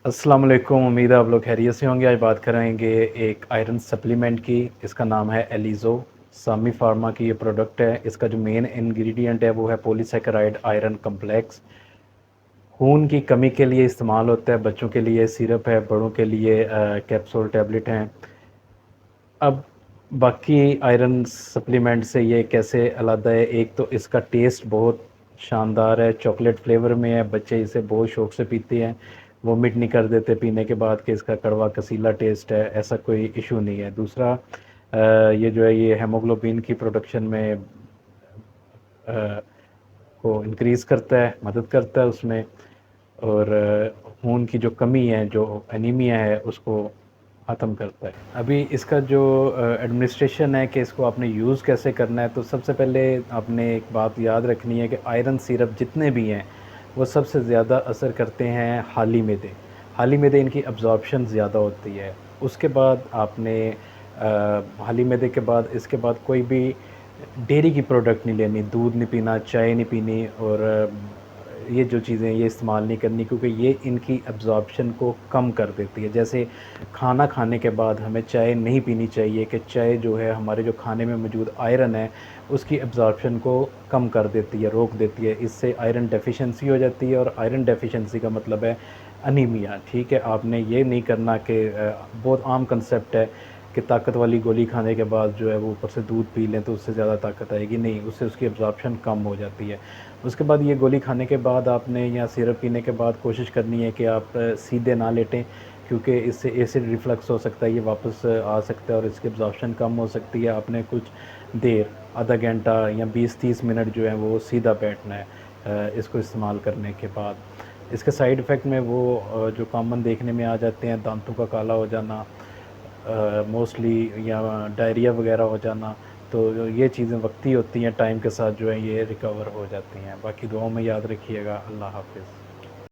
अस्सलाम वालेकुम। उम्मीद है आप लोग खैरियत से होंगे। आज बात करेंगे एक आयरन सप्लीमेंट की। इसका नाम है एलिज़ो। सामी फार्मा की ये प्रोडक्ट है। इसका जो मेन इंग्रेडिएंट है वो है पॉलीसैकेराइड आयरन कम्प्लेक्स। खून की कमी के लिए इस्तेमाल होता है। बच्चों के लिए सिरप है, बड़ों के लिए कैप्सूल टैबलेट हैं। अब बाकी आयरन सप्लीमेंट से ये कैसे अलग है? एक तो इसका टेस्ट बहुत शानदार है, चॉकलेट फ्लेवर में है। बच्चे इसे बहुत शौक से पीते हैं, वोमिट नहीं कर देते पीने के बाद कि इसका कड़वा कसीला टेस्ट है। ऐसा कोई इशू नहीं है। दूसरा ये जो है ये हेमोग्लोबिन की प्रोडक्शन में को इंक्रीज़ करता है, मदद करता है उसमें। और खून की जो कमी है, जो एनीमिया है, उसको ख़त्म करता है। अभी इसका जो एडमिनिस्ट्रेशन है कि इसको आपने यूज़ कैसे करना है, तो सबसे पहले आपने एक बात याद रखनी है कि आयरन सिरप जितने भी हैं वो सबसे ज़्यादा असर करते हैं हाली मैदे। हाली मैदे इनकी अब्ज़ॉर्प्शन ज़्यादा होती है। उसके बाद आपने हाली मैदे के बाद इसके बाद कोई भी डेयरी की प्रोडक्ट नहीं लेनी, दूध नहीं पीना, चाय नहीं पीनी। और ये जो चीज़ें ये इस्तेमाल नहीं करनी, क्योंकि ये इनकी अब्ज़ॉर्प्शन को कम कर देती है। जैसे खाना खाने के बाद हमें चाय नहीं पीनी चाहिए कि चाय जो है हमारे जो खाने में मौजूद आयरन है उसकी अब्ज़ॉर्प्शन को कम कर देती है, रोक देती है। इससे आयरन डेफिशिएंसी हो जाती है, और आयरन डेफिशिएंसी का मतलब है अनीमिया। ठीक है, आपने ये नहीं करना कि बहुत आम कंसेप्ट है कि ताकत वाली गोली खाने के बाद जो है वो ऊपर से दूध पी लें तो उससे ज़्यादा ताकत आएगी। नहीं, उससे उसकी अब्ज़ॉर्प्शन कम हो जाती है। उसके बाद ये गोली खाने के बाद आपने या सिरप पीने के बाद कोशिश करनी है कि आप सीधे ना लेटें, क्योंकि इससे एसिड रिफ्लक्स हो सकता है, ये वापस आ सकता है और इसकी अब्ज़ॉर्प्शन कम हो सकती है। आपने कुछ देर, आधा घंटा या 20-30 मिनट जो है वो सीधा बैठना है इसको इस्तेमाल करने के बाद। इसके साइड इफ़ेक्ट में वो जो कॉमन देखने में आ जाते हैं, दांतों का काला हो जाना मोस्टली, या डायरिया वगैरह हो जाना। तो ये चीज़ें वक्ती होती हैं, टाइम के साथ जो है ये रिकवर हो जाती हैं। बाकी दुआओं में याद रखिएगा। अल्लाह हाफ़िज़।